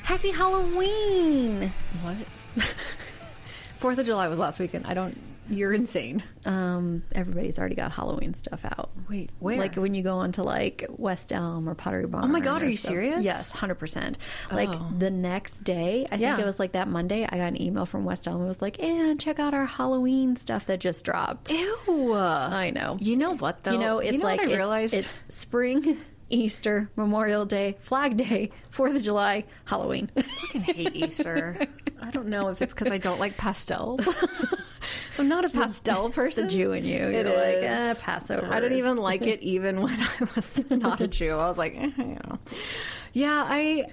Happy Halloween! What? 4th of July was last weekend. You're insane. Everybody's already got Halloween stuff out. Wait, where? Like when you go onto like West Elm or Pottery Barn. Oh my God, are you stuff. serious? Yes, 100%. Like the next day, I think it was like that Monday, I got an email from West Elm. It was like, and check out our Halloween stuff that just dropped. Ew. I know. You know what though? You know, it's like what I realized? It's spring, Easter, Memorial Day, Flag Day, 4th of July, Halloween. I fucking hate Easter. I don't know if it's because I don't like pastels. I'm not a pastel person. The Jew in you. You're like, Passover. I didn't even like it even when I was not a Jew. I was like, you know. Yeah,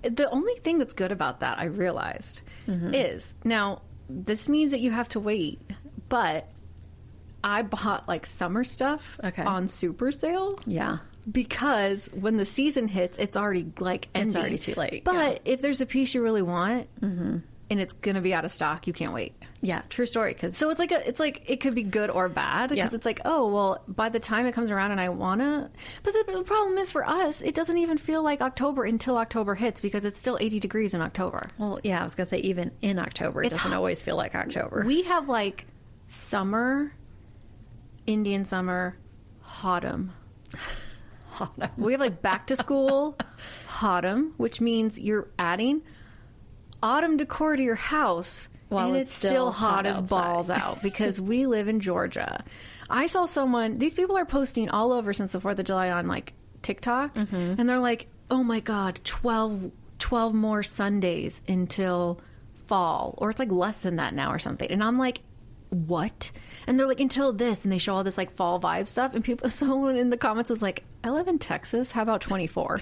the only thing that's good about that, I realized, is, now, this means that you have to wait, but I bought like summer stuff on super sale. Yeah. Because when the season hits, it's already like ending. It's already too late. But if there's a piece you really want and it's going to be out of stock, you can't wait. Yeah, true story. So it's like it could be good or bad because it's like, oh, well, by the time it comes around and I want to. But the problem is for us, it doesn't even feel like October until October hits because it's still 80 degrees in October. Well, yeah, I was going to say even in October, it doesn't always feel like October. We have like summer, Indian summer, autumn. We have like back to school autumn, which means you're adding autumn decor to your house and it's still hot as balls out because we live in Georgia. I saw someone, these people are posting all over since the 4th of July on like TikTok and they're like, oh my God, 12 more Sundays until fall, or it's like less than that now or something. And I'm like, what? And they're like, until this, and they show all this like fall vibe stuff, and someone in the comments was like, I live in Texas, how about 24?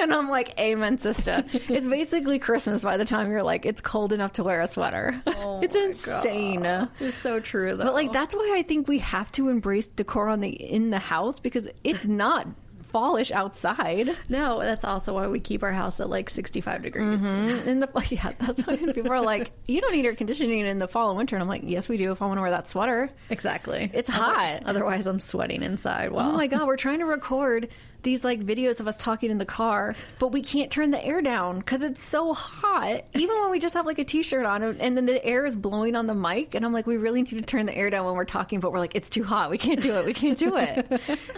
And I'm like, amen, sister. It's basically Christmas by the time you're like, it's cold enough to wear a sweater. Oh it's insane. God. It's so true though. But like, that's why I think we have to embrace decor in the house, because it's not fallish outside. No, that's also why we keep our house at like 65 degrees. That's why people are like, you don't need air conditioning in the fall and winter. And I'm like, yes, we do, if I want to wear that sweater. Exactly. It's hot. Otherwise, I'm sweating inside. Oh my God, we're trying to record these like videos of us talking in the car, but we can't turn the air down because it's so hot. Even when we just have like a t-shirt on and then the air is blowing on the mic, and I'm like, we really need to turn the air down when we're talking, but we're like, it's too hot. We can't do it.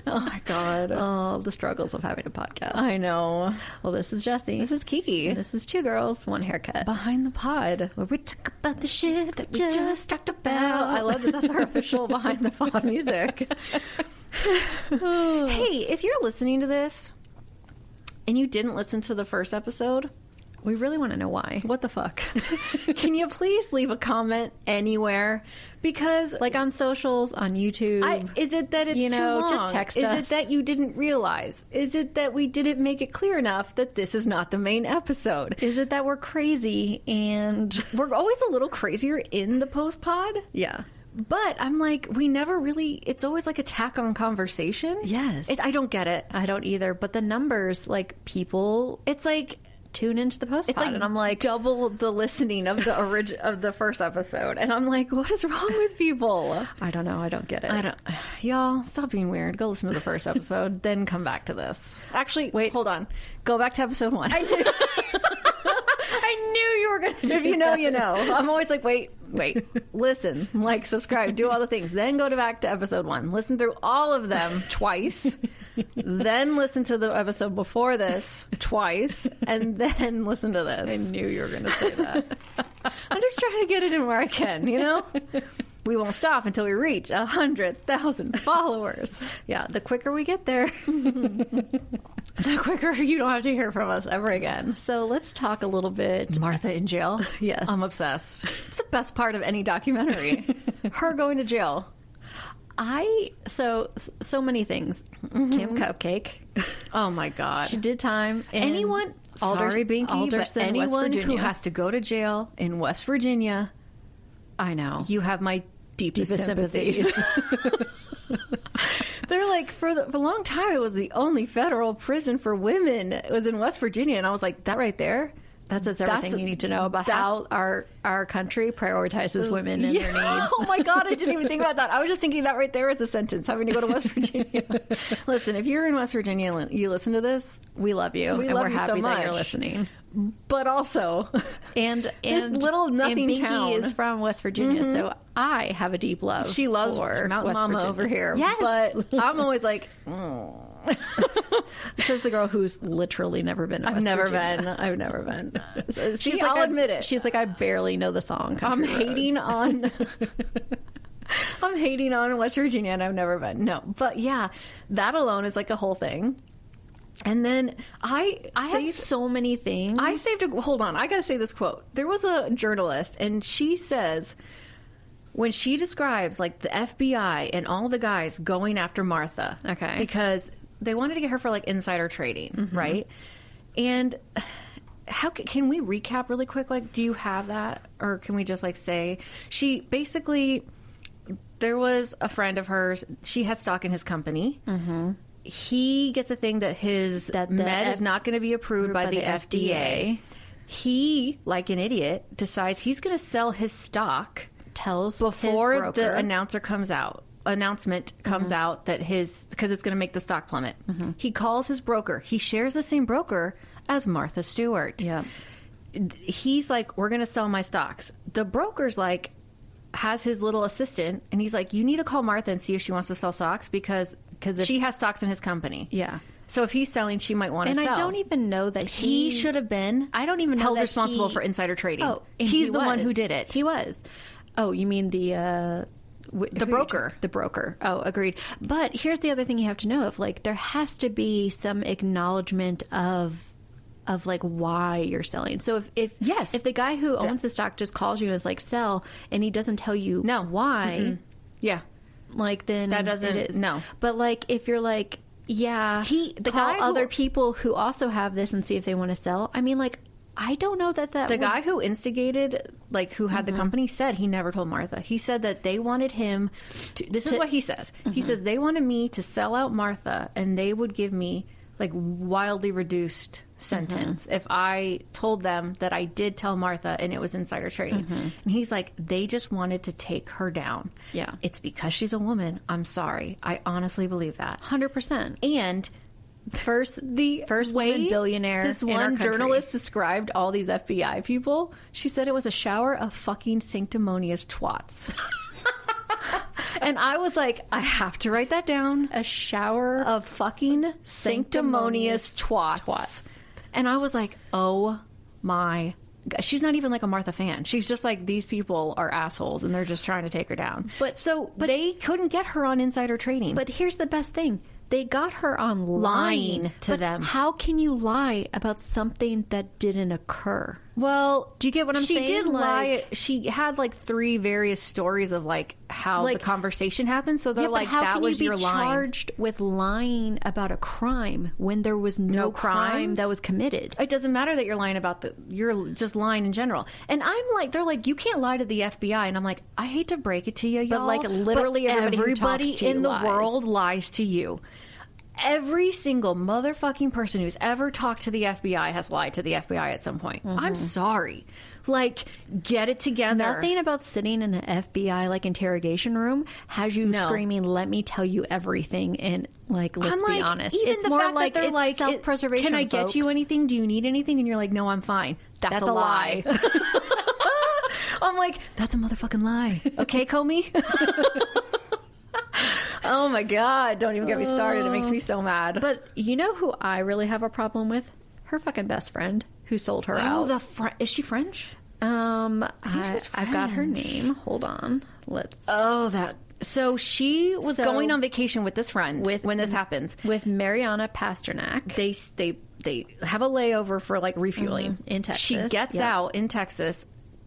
Oh my God. Oh, the struggles of having a podcast. I know. Well, this is Jessie. This is Kiki. And this is Two Girls, One Haircut. Behind the Pod, where we talk about the shit that we just talked about. I love that that's our official Behind the Pod music. Hey, if you're listening to this and you didn't listen to the first episode, we really want to know why. What the fuck? Can you please leave a comment anywhere? Because like on socials, on YouTube. Is it that it's too long? Just text us. Is it that you didn't realize? Is it that we didn't make it clear enough that this is not the main episode? Is it that we're crazy and we're always a little crazier in the post pod? Yeah. But I'm like, we never really, it's always like attack on conversation. Yes. I don't get it. I don't either. But the numbers, like people, it's like, tune into the post pod, like, and I'm like, double the listening of the of the first episode, and I'm like, what is wrong with people? I don't know. I don't get it. Y'all stop being weird. Go listen to the first episode, then come back to this. Actually, wait, hold on. Go back to episode 1. I knew you were going to do If you know, you know. I'm always like, wait, listen, like, subscribe, do all the things. Then go back to episode 1. Listen through all of them twice. Then listen to the episode before this twice. And then listen to this. I knew you were going to say that. I'm just trying to get it in where I can, you know? We won't stop until we reach 100,000 followers. Yeah, the quicker we get there, the quicker you don't have to hear from us ever again. So let's talk a little bit. Martha in jail? Yes. I'm obsessed. It's the best part of any documentary. Her going to jail. So many things. Kim Cupcake. Oh my God. She did time. Anyone, sorry Binky, but anyone who has to go to jail in West Virginia, I know. You have my deepest sympathies. They're like, for a long time, it was the only federal prison for women. It was in West Virginia. And I was like, that right there? That's everything you need to know about how our country prioritizes women and their needs. Oh my God, I didn't even think about that. I was just thinking that right there is a sentence, having to go to West Virginia. Listen, if you're in West Virginia and you listen to this, we love you. And we're happy that you're listening. But also, and this little nothing Binky town is from West Virginia, so I have a deep love. She loves for Mountain West Mama Virginia. over here. Yes, but I'm always like, oh. Says the girl who's literally never been to West Virginia. I've never been. So See, I'll admit it. She's like, I barely know the song. I'm hating on West Virginia, and I've never been. No, but yeah, that alone is like a whole thing. And then I have so many things. I saved a... Hold on. I got to say this quote. There was a journalist, and she says, when she describes, like, the FBI and all the guys going after Martha. Okay. Because they wanted to get her for, like, insider trading, right? And how can we recap really quick? Like, do you have that? Or can we just, like, say... She basically... There was a friend of hers. She had stock in his company. Mm-hmm. He gets a thing that his med is not going to be approved by the FDA. He, like an idiot, decides he's going to sell his stock. Tells before the announcement comes out that because it's going to make the stock plummet. Mm-hmm. He calls his broker. He shares the same broker as Martha Stewart. Yeah. He's like, we're going to sell my stocks. The broker's like, has his little assistant, and he's like, you need to call Martha and see if she wants to sell stocks because she has stocks in his company. Yeah. So if he's selling, she might want to sell. And I don't even know that he should have been. I don't even know held that responsible for insider trading. Oh, he's the one who did it. He was. Oh, you mean the broker? The broker. Oh, agreed. But here's the other thing you have to know: of like, there has to be some acknowledgement of like why you're selling. So if the guy who owns the stock just calls you and is like sell, and he doesn't tell you why, mm-mm. Yeah. Like then that doesn't it is. No. But like if you're like, yeah, the call guy other people who also have this and see if they want to sell. I mean, like, I don't know that guy who instigated, like, who had the company said he never told Martha. He said that they wanted him to. This is what he says. He says they wanted me to sell out Martha, and they would give me like wildly reduced sentence if I told them that I did tell Martha and it was insider trading. And he's like, they just wanted to take her down. Yeah. It's because she's a woman. I'm sorry. I honestly believe that. 100%. And first woman billionaire. This one journalist described all these FBI people. She said it was a shower of fucking sanctimonious twats. And I was like, I have to write that down. A shower of fucking sanctimonious twats. And I was like, oh my God. She's not even like a Martha fan. She's just like, these people are assholes and they're just trying to take her down. But they couldn't get her on insider trading. But here's the best thing. They got her on lying to them. How can you lie about something that didn't occur? Well, do you get what I'm saying? She did lie. She had like 3 various stories of like how the conversation happened. So they're like, that was your line. How can you be charged with lying about a crime when there was no crime that was committed? It doesn't matter that you're lying about you're just lying in general. And I'm like, they're like, you can't lie to the FBI. And I'm like, I hate to break it to you, y'all. But like literally everybody in the world lies to you. Every single motherfucking person who's ever talked to the FBI has lied to the FBI at some point. I'm sorry. Like, get it together. Nothing about sitting in an FBI like interrogation room has you screaming, "Let me tell you everything." And like, let's be honest, even it's the more fact like that they're like, self-preservation. Can I get you anything? Do you need anything? And you're like, no, I'm fine. That's a lie. I'm like, that's a motherfucking lie. Okay, Comey. Oh my God, don't even get me started. It makes me so mad. But you know who I really have a problem with? Her fucking best friend who sold her out. Is she French? I've got her name. Hold on. So she was going on vacation with this friend when this happens. With Mariana Pasternak. They have a layover for like refueling. In Texas. She gets out in Texas.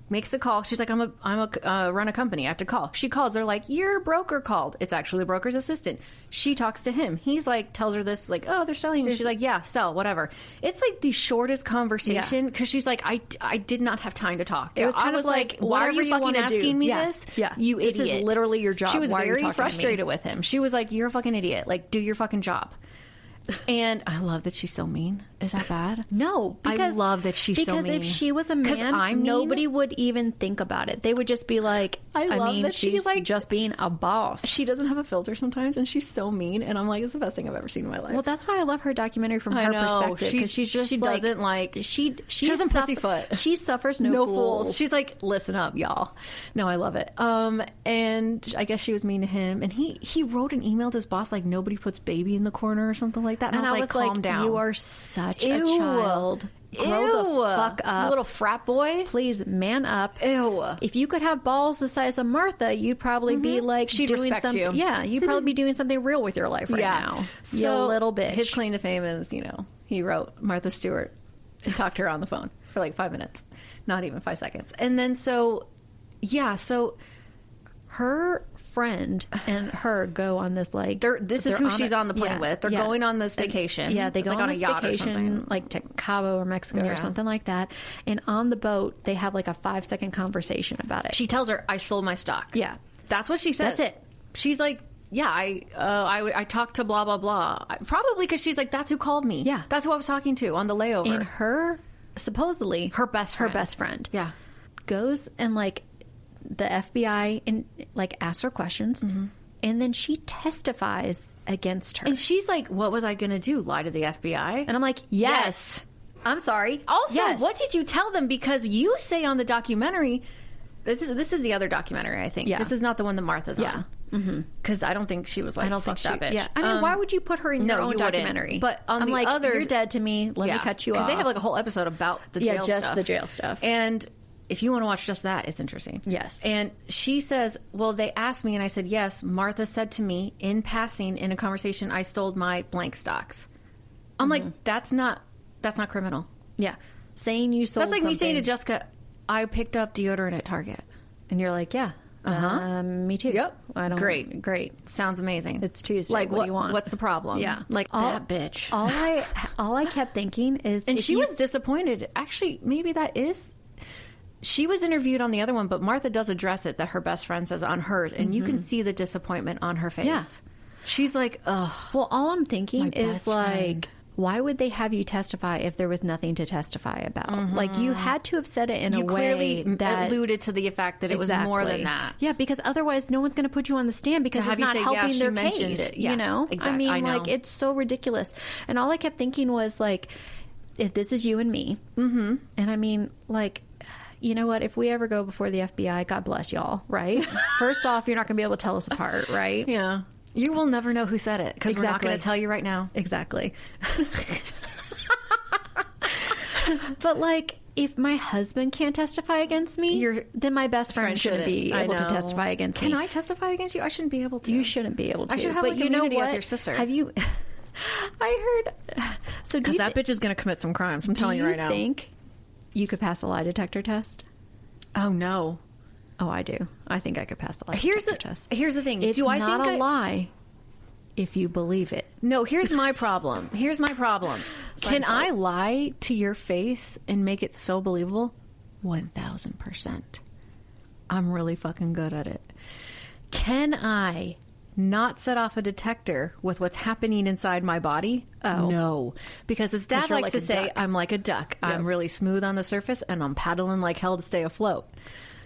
makes a call. She's like, I'm a run a company. I have to call. She calls. They're like, your broker called. It's actually the broker's assistant. She talks to him. He's like, tells her this, like, oh, they're selling. She's like, yeah, sell, whatever. It's like the shortest conversation because she's like, I did not have time to talk. It was kind of like, why are you fucking asking me this? Yeah. You idiot. This is literally your job. She was why very frustrated with him. She was like, you're a fucking idiot. Like, do your fucking job. And I love that she's so mean. Is that bad? No. I love that she's so mean. Because if she was a man, nobody would even think about it. They would just be like, I mean, that she's like, just being a boss. She doesn't have a filter sometimes, and she's so mean. And I'm like, it's the best thing I've ever seen in my life. Well, that's why I love her documentary from her perspective. Because she's just she like, doesn't like... She doesn't pussyfoot. She suffers no fools. She's like, listen up, y'all. No, I love it. And I guess she was mean to him. And he wrote an email to his boss like, nobody puts baby in the corner or something like that. And I was like, calm down. You are such a child. Grow the fuck up. You little frat boy. Please, man up. Ew. If you could have balls the size of Martha, you'd probably be like She'd doing respect something. you. Yeah, you'd probably be doing something real with your life right now. So you little bitch. His claim to fame is, he wrote Martha Stewart and talked to her on the phone for like 5 minutes. Not even 5 seconds. And then so her friend and her go on this like this is who she's on the plane with. They're going on this vacation. Yeah, they go like on a this yacht vacation like to Cabo or Mexico or something like that. And on the boat, they have like a 5-second conversation about it. She tells her, "I sold my stock." Yeah, that's what she says. That's it. She's like, "Yeah, I talked to blah blah blah." Probably because she's like, "That's who called me." Yeah, that's who I was talking to on the layover. And her supposedly her best friend, yeah, goes and like. The FBI and like asks her questions, and then she testifies against her. And she's like, "What was I going to do? Lie to the FBI?" And I'm like, "Yes." I'm sorry. Also, what did you tell them? Because you say on the documentary, this is the other documentary. I think this is not the one that Martha's on. Because I don't think she was like, I don't think that bitch. Yeah, I mean, why would you put her in your own documentary? But on I'm the like, other, you're dead to me. Let me cut you off. Because they have like a whole episode about the jail just stuff. the jail stuff. And if you want to watch just that, it's interesting. Yes. And she says, well, they asked me and I said, yes. Martha said to me in passing in a conversation, I stole my blank stocks. I'm like, that's not criminal. Yeah. Saying you sold That's like something. me saying to Jessica, I picked up deodorant at Target. And you're like, yeah. Me too. Yep. Great. Sounds amazing. It's Tuesday. Like, what do you want? What's the problem? Yeah. Like, that bitch. All I kept thinking is... And she was disappointed. Actually, maybe that is... She was interviewed on the other one, but Martha does address it that her best friend says on hers, and you can see the disappointment on her face. Yeah. She's like, ugh. Well, all I'm thinking is like, friend. Why would they have you testify if there was nothing to testify about? Like, you had to have said it in a way clearly that alluded to the fact that it was more than that. Yeah, because otherwise no one's going to put you on the stand because it's not helping their case. It. Yeah, you know? exactly. I mean, like, it's so ridiculous. And all I kept thinking was, like, if this is you and me, and I mean, like... You know what? If we ever go before the FBI, God bless y'all, right? First off, you're not going to be able to tell us apart, right? Yeah. You will never know who said it because we're not going to tell you right now. Exactly. But, like, if my husband can't testify against me, then my best friend shouldn't be able to testify against me. Can I testify against you? I shouldn't be able to. You shouldn't be able to. I should have, but like, you know immunity what? as your sister. Have you... I heard... So because that bitch is going to commit some crimes. I'm telling you right now. Do you think... You could pass a lie detector test? Oh, no. Oh, I do. I think I could pass the lie detector test. Here's the thing. It's not a lie if you believe it. No, here's my problem. Can I lie to your face and make it so believable? 1,000%. I'm really fucking good at it. Can I not set off a detector with what's happening inside my body? Oh. No. Because as Dad likes to say, I'm like a duck. Yep. I'm really smooth on the surface and I'm paddling like hell to stay afloat.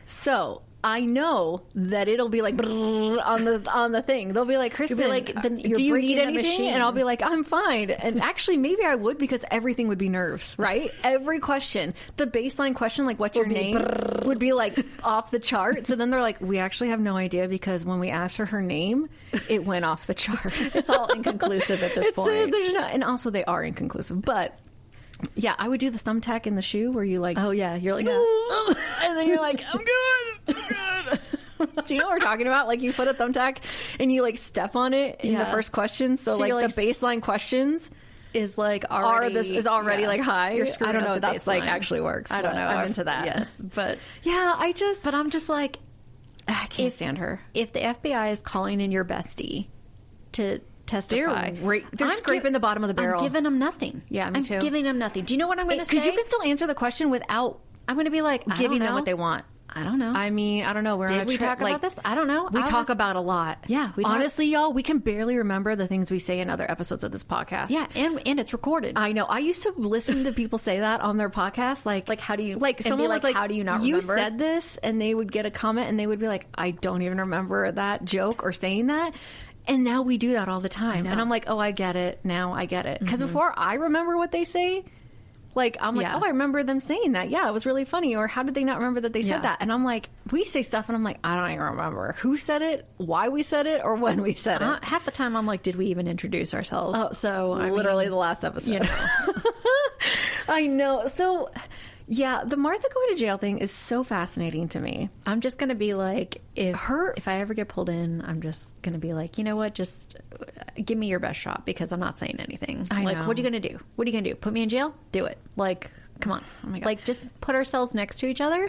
So I know that it'll be like on the thing. They'll be like, Kristen, be like, do you need anything? And I'll be like, I'm fine. And actually, maybe I would because everything would be nerves, right? Every question, the baseline question, like what's your name, would be like off the chart. So then they're like, we actually have no idea because when we asked her name, it went off the chart. It's all inconclusive at this point. And also they are inconclusive, but. Yeah, I would do the thumbtack in the shoe where you like... Oh, yeah. You're like... and then you're like, I'm good. Do you know what we're talking about? Like, you put a thumbtack and you, like, step on it in the first question. So, like, the baseline questions... is like already like high. You're I don't know if that's like baseline. actually works. I don't know. I'm into that. Yes, but yeah, but I'm just like, I can't stand her. If the FBI is calling in your bestie to testify, they're scraping the bottom of the barrel. I'm giving them nothing. Yeah, me too. I'm giving them nothing. Do you know what I'm going to say? Because you can still answer the question without. I'm going to be like, giving them what they want. I don't know. I mean, I don't know. Did we talk about this? I don't know. We talk about a lot. Yeah. Honestly, y'all, we can barely remember the things we say in other episodes of this podcast. Yeah, and it's recorded. I know. I used to listen to people say that on their podcast. Like how do you... Like, someone was like, how do you not remember? You said this, and they would get a comment, and they would be like, I don't even remember that joke or saying that. And now we do that all the time. And I'm like, oh, I get it. Now I get it. Because before I remember what they say... Like, I'm like, oh, I remember them saying that. Yeah, it was really funny. Or how did they not remember that they said that? And I'm like, we say stuff and I'm like, I don't even remember who said it, why we said it, or when we said it. Half the time I'm like, did we even introduce ourselves? Oh, so literally the last episode. You know. I know. So, yeah, the Martha going to jail thing is so fascinating to me. I'm just going to be like, if I ever get pulled in, I'm just going to be like, you know what, just give me your best shot because I'm not saying anything. I like, know. what are you going to do? What are you going to do? Put me in jail? Do it. Like, come on. Oh my God. Like, just put ourselves next to each other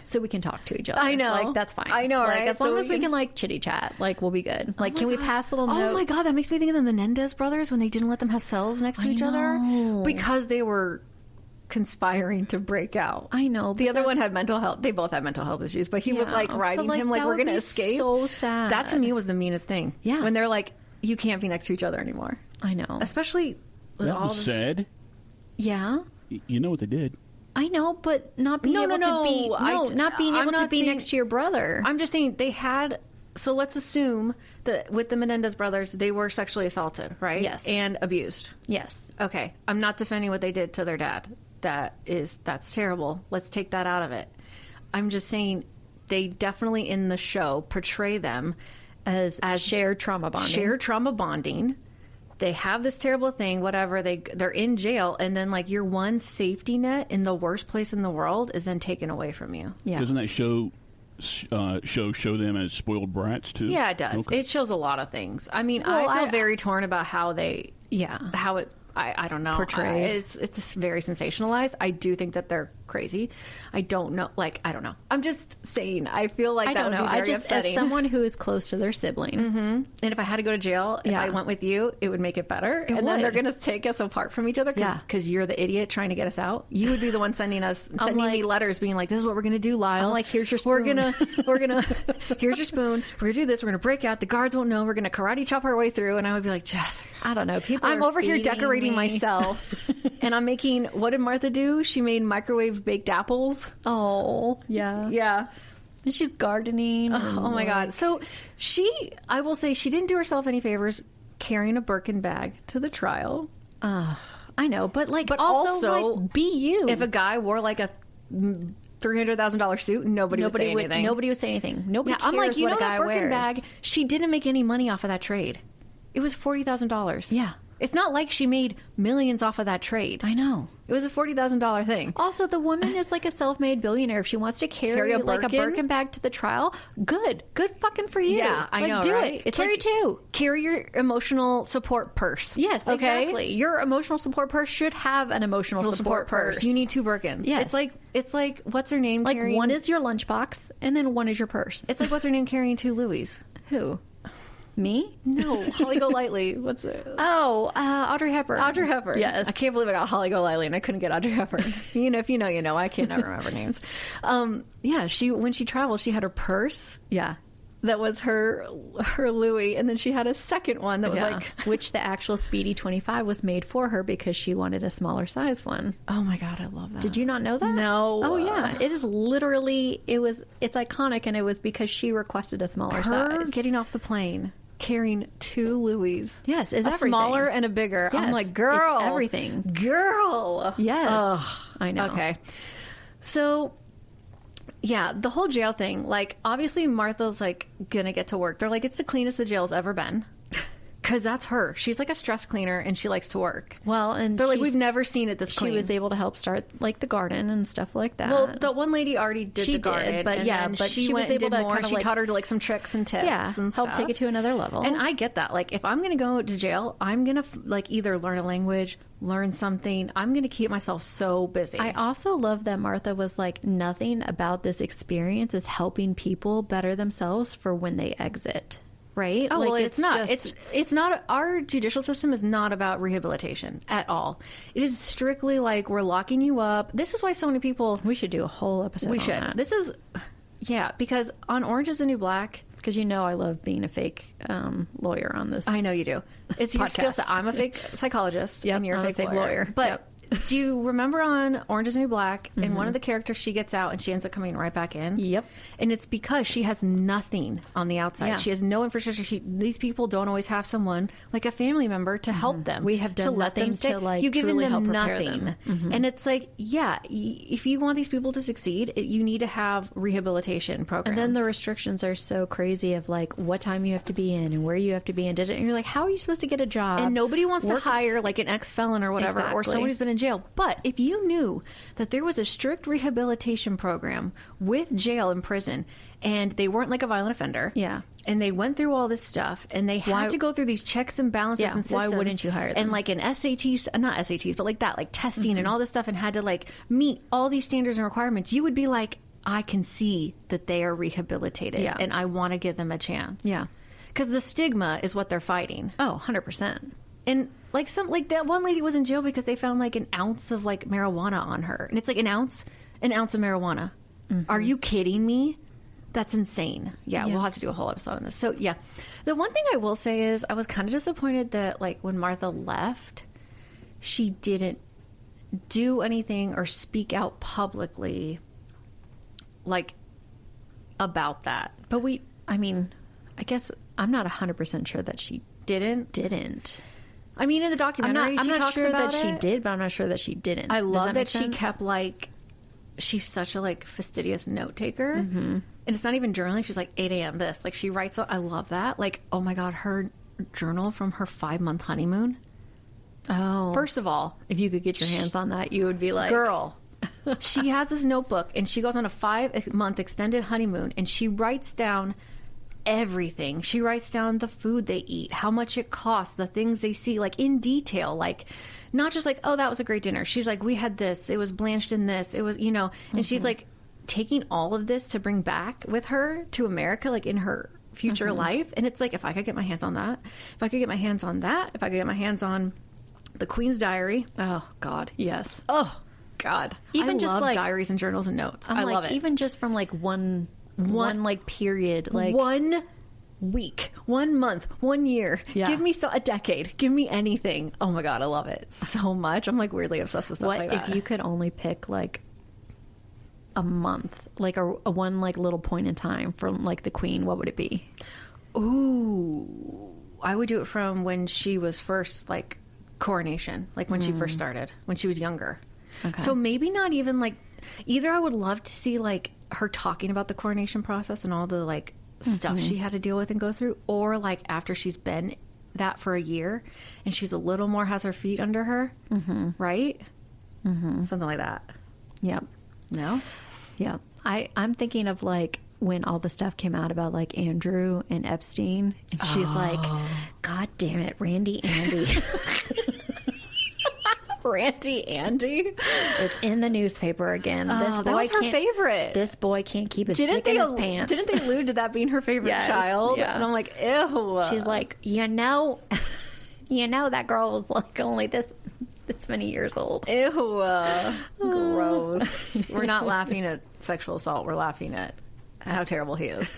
so we can talk to each other. I know. Like, that's fine. I know, like, right? As long as we can like chitty chat, like, we'll be good. Like, can we pass a little note? Oh my God, that makes me think of the Menendez brothers when they didn't let them have cells next to each other because they were conspiring to break out. I know. The other one had mental health. They both had mental health issues, but he was like riding him like, we're going to escape. So sad. That to me was the meanest thing. Yeah. When they're like, you can't be next to each other anymore. I know. Especially with that all was sad. Yeah. You know what they did. I know, but not being able to be not being able to be next to your brother. I'm just saying they had. So let's assume that with the Menendez brothers, they were sexually assaulted, right? Yes. And abused. Yes. Okay. I'm not defending what they did to their dad. That's terrible. Let's take that out of it. I'm just saying they definitely in the show portray them as shared trauma bonding. Shared trauma bonding. They have this terrible thing, whatever. They're in jail, and then like your one safety net in the worst place in the world is then taken away from you. Yeah. Doesn't that show them as spoiled brats too? Yeah, it does. Okay. It shows a lot of things. I mean, I feel very torn about how they. Yeah. How it. I don't know. Portrayed. It's very sensationalized. I do think that they're crazy. I don't know. Like, I don't know. I'm just saying. I feel like that would be very upsetting. As someone who is close to their sibling. Mm-hmm. And if I had to go to jail, if I went with you, it would make it better. Then they're going to take us apart from each other because you're the idiot trying to get us out. You would be the one sending me letters being like, this is what we're going to do, Lyle. I'm like, here's your spoon. We're gonna here's your spoon. We're going to do this. We're going to break out. The guards won't know. We're going to karate chop our way through. And I would be like, Jessica. I don't know. I'm over here decorating myself. And I'm making, what did Martha do? She made microwave baked apples. Oh, yeah. Yeah. And she's gardening. Oh my God. So I will say, she didn't do herself any favors carrying a Birkin bag to the trial. I know, but also like, be you. If a guy wore like a $300,000 suit, nobody would say anything. Nobody would say anything. Nobody cares I'm like, what a guy that Birkin wears. bag, she didn't make any money off of that trade. It was $40,000. Yeah. It's not like she made millions off of that trade. I know. It was a $40,000 thing. Also, the woman is like a self-made billionaire. If she wants to carry like a Birkin bag to the trial, good fucking for you. Yeah, I know, do right? it. Carry two. Carry your emotional support purse. Yes, exactly. Your emotional support purse should have an emotional support purse. You need two Birkins. Yes. It's like what's her name? Like carrying... one is your lunchbox, and then one is your purse. It's like what's her name carrying two Louis? Who? Me? No, Holly Golightly. What's it? Oh, Audrey Hepburn. Audrey Hepburn. Yes. I can't believe I got Holly Golightly and I couldn't get Audrey Hepburn. If you know, you know. I can't never remember names. Yeah, when she traveled, she had her purse. Yeah. That was her Louis, and then she had a second one that was like... Which the actual Speedy 25 was made for her because she wanted a smaller size one. Oh my God, I love that. Did you not know that? No. Oh yeah. It is literally, it's iconic, and it was because she requested a smaller size. Getting off the plane, carrying two Louis. Yes, is a everything. Smaller and a bigger. Yes, I'm like, girl. It's everything. Girl. Yes. Ugh. I know. Okay. So... yeah, the whole jail thing, like, obviously Martha's, like, gonna get to work. They're like, it's the cleanest the jail's ever been. Because that's her. She's like a stress cleaner, and she likes to work. Well, and they're like, we've never seen it this clean. She was able to help start like the garden and stuff like that. Well, the one lady already did the garden, but but she went was able to more. kind of she taught her to like some tricks and tips, and help take it to another level. And I get that. Like, if I'm going to go to jail, I'm going to like either learn a language, learn something. I'm going to keep myself so busy. I also love that Martha was like, nothing about this experience is helping people better themselves for when they exit. Right? Oh, like, well, it's not. It's not. Our judicial system is not about rehabilitation at all. It is strictly like, we're locking you up. This is why so many people. We should do a whole episode. We should. That. This is, because on Orange Is the New Black. Because I love being a fake lawyer on this. I know you do. It's your skill set. I'm a fake psychologist, and you're a fake lawyer. But do you remember on Orange Is the New Black, and one of the characters, she gets out and she ends up coming right back in? Yep. And it's because she has nothing on the outside. Yeah. She has no infrastructure. These people don't always have someone, like a family member, to help them. We have done nothing to like You've given truly them help nothing. Them. Mm-hmm. And it's like, if you want these people to succeed, you need to have rehabilitation programs. And then the restrictions are so crazy of like what time you have to be in and where you have to be in. And you're like, how are you supposed to get a job? And nobody wants to hire like an ex-felon or whatever, or someone who's been in jail. But if you knew that there was a strict rehabilitation program with jail and prison, and they weren't like a violent offender, and they went through all this stuff, and they had to go through these checks and balances and systems. Why wouldn't you hire them? And like an SATs, not SATs, but like that, like testing and all this stuff, and had to like meet all these standards and requirements, you would be like, I can see that they are rehabilitated, and I want to give them a chance. Yeah. Because the stigma is what they're fighting. Oh, 100%. And like that one lady was in jail because they found like an ounce of like marijuana on her, and it's like an ounce of marijuana. Mm-hmm. Are you kidding me? That's insane. Yeah, we'll have to do a whole episode on this. So yeah, the one thing I will say is I was kind of disappointed that like when Martha left, she didn't do anything or speak out publicly like about that. But I guess I'm not 100% sure that she didn't. I mean, in the documentary, I'm not sure that she did. did, but I'm not sure that she didn't. I love that she kept like, she's such a like fastidious note taker, and it's not even journaling. She's like 8 a.m. this, like she writes. I love that. Like, oh my god, her journal from her 5-month honeymoon. Oh, first of all, if you could get your hands on that, you would be like, girl. She has this notebook, and she goes on a 5-month extended honeymoon, and she writes down everything. She writes down the food they eat, how much it costs, the things they see, like in detail, like not just like, oh, that was a great dinner. She's like, we had this, it was blanched in this, it was, and she's like taking all of this to bring back with her to America, like in her future life. And it's like, if I could get my hands on that, if I could get my hands on that, if I could get my hands on the Queen's Diary. Oh God, yes. Oh God, even I just love like diaries and journals and notes. I love it. Even just from like one like period, like 1 week, 1 month, 1 year. Yeah. Give me a decade. Give me anything. Oh my God, I love it so much. I'm like weirdly obsessed with stuff like that. If you could only pick like a month, like a one like little point in time from like the Queen, what would it be? Ooh, I would do it from when she was first like coronation, like when she first started, when she was younger. Okay. So maybe not even like, either I would love to see like her talking about the coronation process and all the like stuff she had to deal with and go through, or like after she's been that for a year and she's a little more has her feet under her, right? Something like that. Yep. No? Yeah. I'm thinking of like when all the stuff came out about like Andrew and Epstein, and she's like, God damn it, Randy Andy. Randy Andy? It's in the newspaper again. That was her favorite. This boy can't keep his dick in his pants. Didn't they allude to that being her favorite child? Yeah. And I'm like, ew. She's like, that girl was like only this many years old. Ew. Gross. We're not laughing at sexual assault. We're laughing at how terrible he is.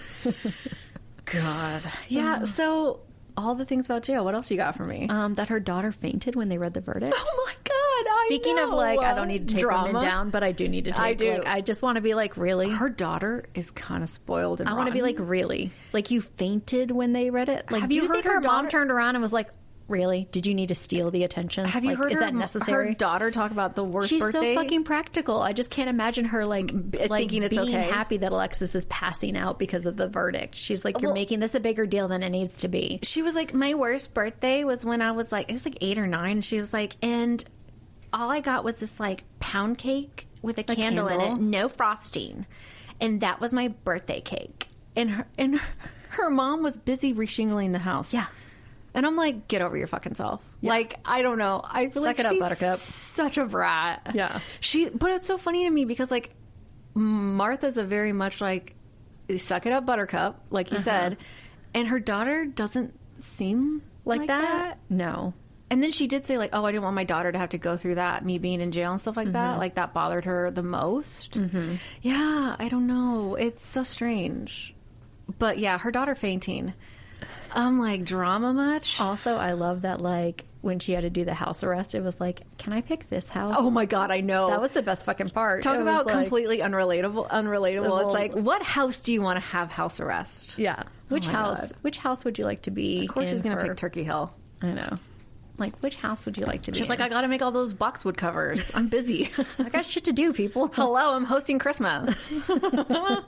God. Yeah, so all the things about jail. What else you got for me? That her daughter fainted when they read the verdict. Oh my God. Speaking of like, I don't need to take women down, but I do need to take. I do. Like, I just want to be like, really? Her daughter is kind of spoiled and I want to be like, really? Like, you fainted when they read it? Like, Have do you you heard think her her mom daughter- turned around and was like, Really? Did you need to steal the attention? Have you heard is that necessary? her daughter talk about the worst She's birthday? so fucking practical. I just can't imagine her thinking it's being okay. happy that Alexis is passing out because of the verdict. She's like, you're making this a bigger deal than it needs to be. She was like, my worst birthday was when I was like, it was like 8 or 9. She was like, and all I got was this like pound cake with a candle in it, no frosting. And that was my birthday cake. And her mom was busy reshingling the house. Yeah. And I'm like, get over your fucking self. Yeah. Like, I don't know. I feel like she's Buttercup. Such a brat. Yeah. But it's so funny to me because, like, Martha's a very much like, suck it up, Buttercup, like you said. And her daughter doesn't seem like that. No. And then she did say, like, oh, I didn't want my daughter to have to go through that, me being in jail and stuff like that. Like, that bothered her the most. Yeah, I don't know. It's so strange. But, yeah, her daughter fainting. I'm like, drama much? Also, I love that, like, when she had to do the house arrest, it was like, can I pick this house? Oh, my God, I know. That was the best fucking part. Talk about like, completely unrelatable. It's like, what house do you want to have house arrest? Yeah. Which house? God. Which house would you like to be? Of course, she's going to pick Turkey Hill. I know. Like, which house would you like to be? She's like, I got to make all those boxwood covers. I'm busy. I got shit to do, people. Hello, I'm hosting Christmas. Oh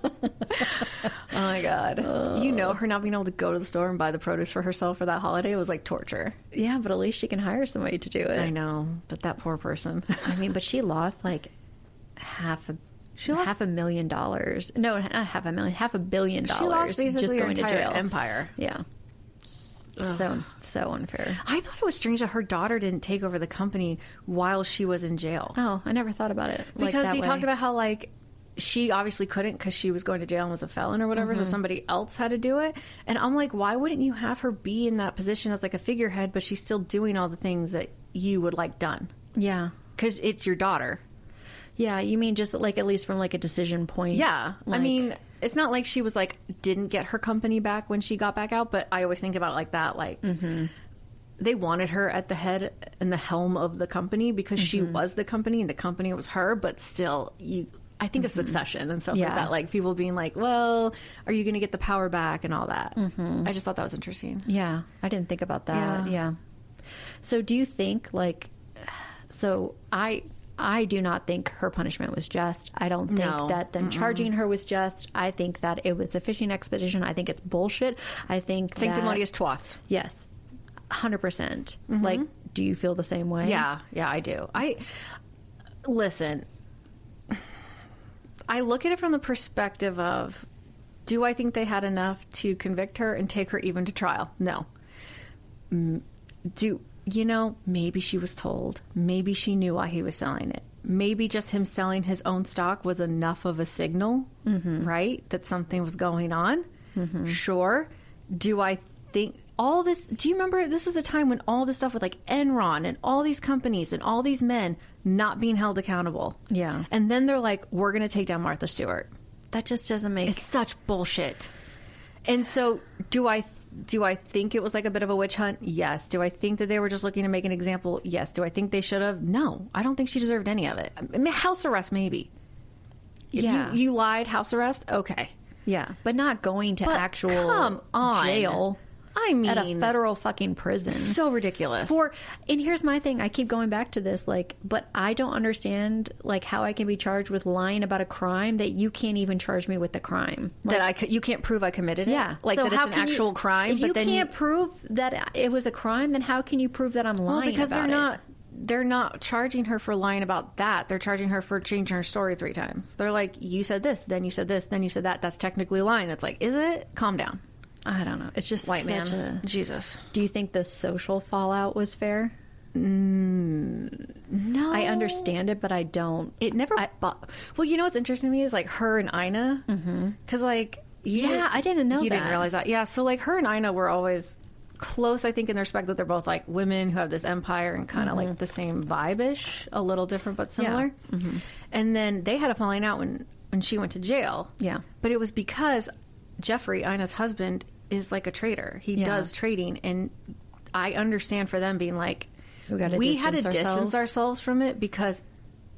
my God. Her not being able to go to the store and buy the produce for herself for that holiday was like torture. Yeah, but at least she can hire somebody to do it. I know, but that poor person. I mean, but she lost like half a million dollars. No, not half a million, $500 million. She lost basically just going her to jail. Empire. Yeah. So unfair. I thought it was strange that her daughter didn't take over the company while she was in jail. Oh, I never thought about it. Because he talked about how, like, she obviously couldn't because she was going to jail and was a felon or whatever, so somebody else had to do it. And I'm like, why wouldn't you have her be in that position as, like, a figurehead, but she's still doing all the things that you would like done? Yeah. Because it's your daughter. Yeah, you mean just, like, at least from, like, a decision point? Yeah. Like, I mean, it's not like she was, like, didn't get her company back when she got back out, but I always think about it like that. Like, they wanted her at the head and the helm of the company because she was the company and the company was her, but still, I think of Succession and stuff like that. Like, people being like, well, are you going to get the power back and all that? I just thought that was interesting. Yeah, I didn't think about that. Yeah. So do you think, like, I do not think her punishment was just. I don't think that them charging her was just. I think that it was a fishing expedition. I think it's bullshit. I think sanctimonious twats. Yes, 100%. Like, do you feel the same way? Yeah, I do. Listen. I look at it from the perspective of, do I think they had enough to convict her and take her even to trial? No. Maybe she was told. Maybe she knew why he was selling it. Maybe just him selling his own stock was enough of a signal, right? That something was going on. Sure. Do I think all this? Do you remember this is a time when all this stuff with like Enron and all these companies and all these men not being held accountable? Yeah. And then they're like, we're going to take down Martha Stewart. That just doesn't make... It's such bullshit. And so do I think it was like a bit of a witch hunt? Yes. Do I think that they were just looking to make an example? Yes. Do I think they should have? No. I don't think she deserved any of it. I mean, house arrest, maybe. Yeah. You lied, house arrest? Okay. Yeah. But not going to actual come on. jail. I mean, at a federal fucking prison. So ridiculous. And here's my thing. I keep going back to this, like, but I don't understand, like, how I can be charged with lying about a crime that you can't even charge me with the crime. Like, that you can't prove I committed it? Yeah. Like, so that it's an actual crime? If you can't prove that it was a crime, then how can you prove that I'm lying because about they're not charging her for lying about that. They're charging her for changing her story 3 times. They're like, you said this, then you said this, then you said that. That's technically lying. It's like, is it? Calm down. I don't know. It's just white man. Jesus. Do you think the social fallout was fair? No. I understand it, but I don't. It never... well, you know what's interesting to me is, like, her and Ina. Because, like... I didn't know that. You didn't realize that. Yeah, so, like, her and Ina were always close, I think, in the respect that they're both, like, women who have this empire and kind of, like, the same vibe-ish. A little different, but similar. Yeah. And then they had a falling out when she went to jail. Yeah. But it was because Jeffrey, Ina's husband, is like a trader. He does trading, and I understand for them being like, we had to distance ourselves from it because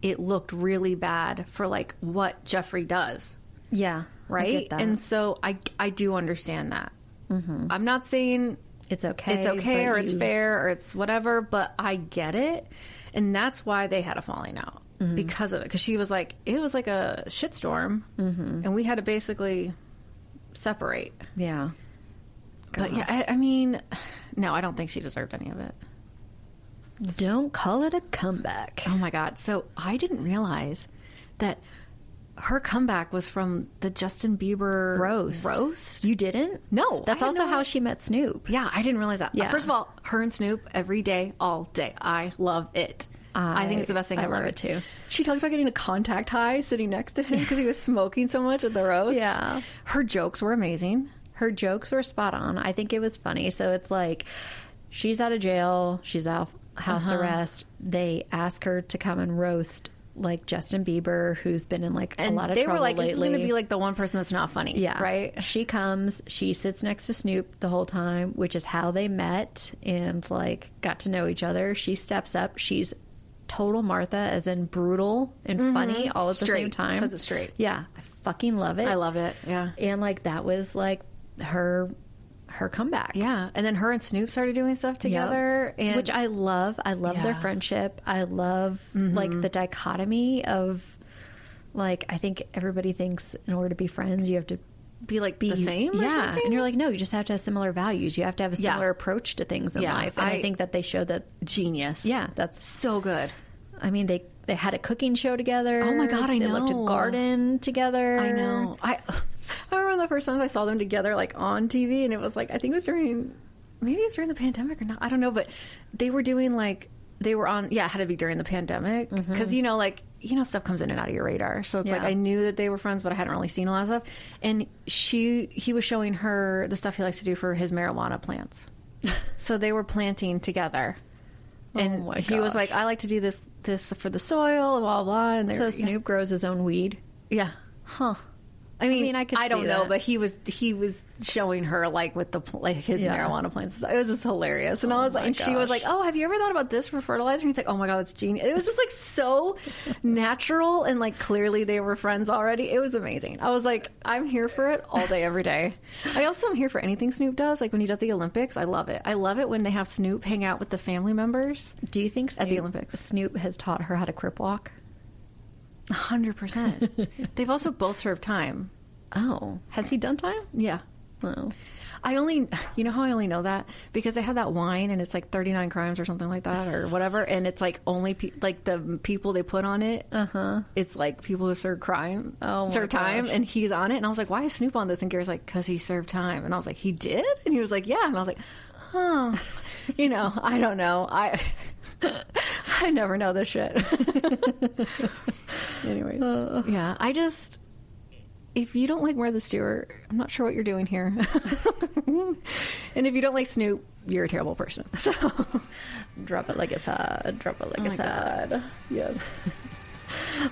it looked really bad for like what Jeffrey does. Yeah. Right. And so I do understand that. I'm not saying it's okay, or it's fair, or it's whatever, but I get it. And that's why they had a falling out, because of it. Because she was like, it was like a shitstorm, and we had to basically separate. Yeah. But yeah, I mean, no, I don't think she deserved any of it. Don't call it a comeback. Oh my God. So I didn't realize that her comeback was from the Justin Bieber roast. You didn't? No. That's also how she met Snoop. Yeah, I didn't realize that. Yeah. First of all, her and Snoop every day, all day. I love it. I think it's the best thing ever. I love it too. She talks about getting a contact high sitting next to him because he was smoking so much at the roast. Yeah. Her jokes were amazing. Her jokes were spot on. I think it was funny. So it's like, she's out of jail. She's out house arrest. They ask her to come and roast like Justin Bieber, who's been in like a lot of trouble lately. They were like, this is going to be like the one person that's not funny. Yeah. Right? She comes, she sits next to Snoop the whole time, which is how they met and like got to know each other. She steps up. She's total Martha, as in brutal and funny all at the same time. Says it straight. Yeah. I fucking love it. I love it. Yeah. And like that was like her comeback. Yeah. And then her and Snoop started doing stuff together. Yep. And which I love. I love their friendship. I love like the dichotomy of like, I think everybody thinks in order to be friends, you have to be like the same or something? And you're like, no, you just have to have similar values. You have to have a similar approach to things in life. And I think that they showed that. Genius. Yeah. That's so good. I mean, they had a cooking show together. Oh my God, I know. They loved to garden together. I know. I remember the first times I saw them together, like on TV, and it was like, I think it was during the pandemic or not. I don't know, but they were doing like, they were on, it had to be during the pandemic because, stuff comes in and out of your radar. So it's like, I knew that they were friends, but I hadn't really seen a lot of stuff. And he was showing her the stuff he likes to do for his marijuana plants. So they were planting together. And he was like, I like to do this for the soil, blah, blah. And so Snoop grows his own weed? Yeah. Huh. I mean, I don't know, that. but he was showing her like with the his marijuana plants. It was just hilarious, and I was like, and she was like, "Oh, have you ever thought about this for fertilizer?" And he's like, "Oh my God, that's genius!" It was just like so natural, and like clearly they were friends already. It was amazing. I was like, I'm here for it all day, every day. I also am here for anything Snoop does. Like when he does the Olympics, I love it. I love it when they have Snoop hang out with the family members. Do you think at the Olympics, Snoop has taught her how to crip walk? 100%. They've also both served time. Oh, has he done time? Yeah. Oh. You know how I only know that? Because they have that wine and it's like 39 crimes or something like that or whatever. And it's like only like the people they put on it. It's like people who serve time. And he's on it. And I was like, why is Snoop on this? And Gary's like, because he served time. And I was like, he did? And he was like, yeah. And I was like, oh, I don't know. I never know this shit. Anyways, yeah, if you don't like Martha Stewart, I'm not sure what you're doing here. And if you don't like Snoop, you're a terrible person. So drop it like it's hot. Drop it like it's hot. God. Yes.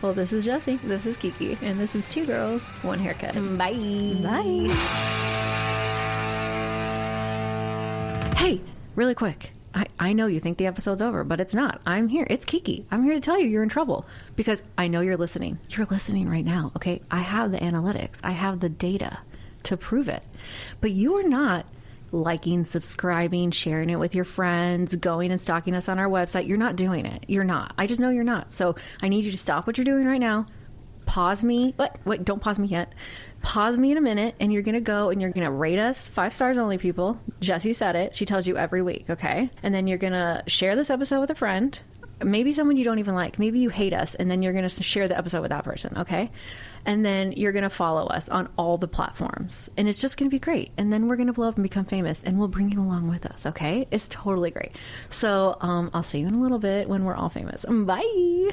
Well, this is Jessie. This is Kiki. And this is Two Girls, One Haircut. Bye. Bye. Hey, really quick. I know you think the episode's over, but it's not. I'm here. It's Kiki. I'm here to tell you you're in trouble because I know you're listening. You're listening right now, okay? I have the analytics. I have the data to prove it. But you are not liking, subscribing, sharing it with your friends, going and stalking us on our website. You're not doing it. You're not. I just know you're not. So I need you to stop what you're doing right now. Pause me. Wait, don't pause me yet. Pause me in a minute, and you're going to go and you're going to rate us 5 stars only, people. Jessie said it. She tells you every week, okay? And then you're going to share this episode with a friend, maybe someone you don't even like. Maybe you hate us, and then you're going to share the episode with that person, okay? And then you're going to follow us on all the platforms, and it's just going to be great. And then we're going to blow up and become famous, and we'll bring you along with us, okay? It's totally great. So I'll see you in a little bit when we're all famous. Bye!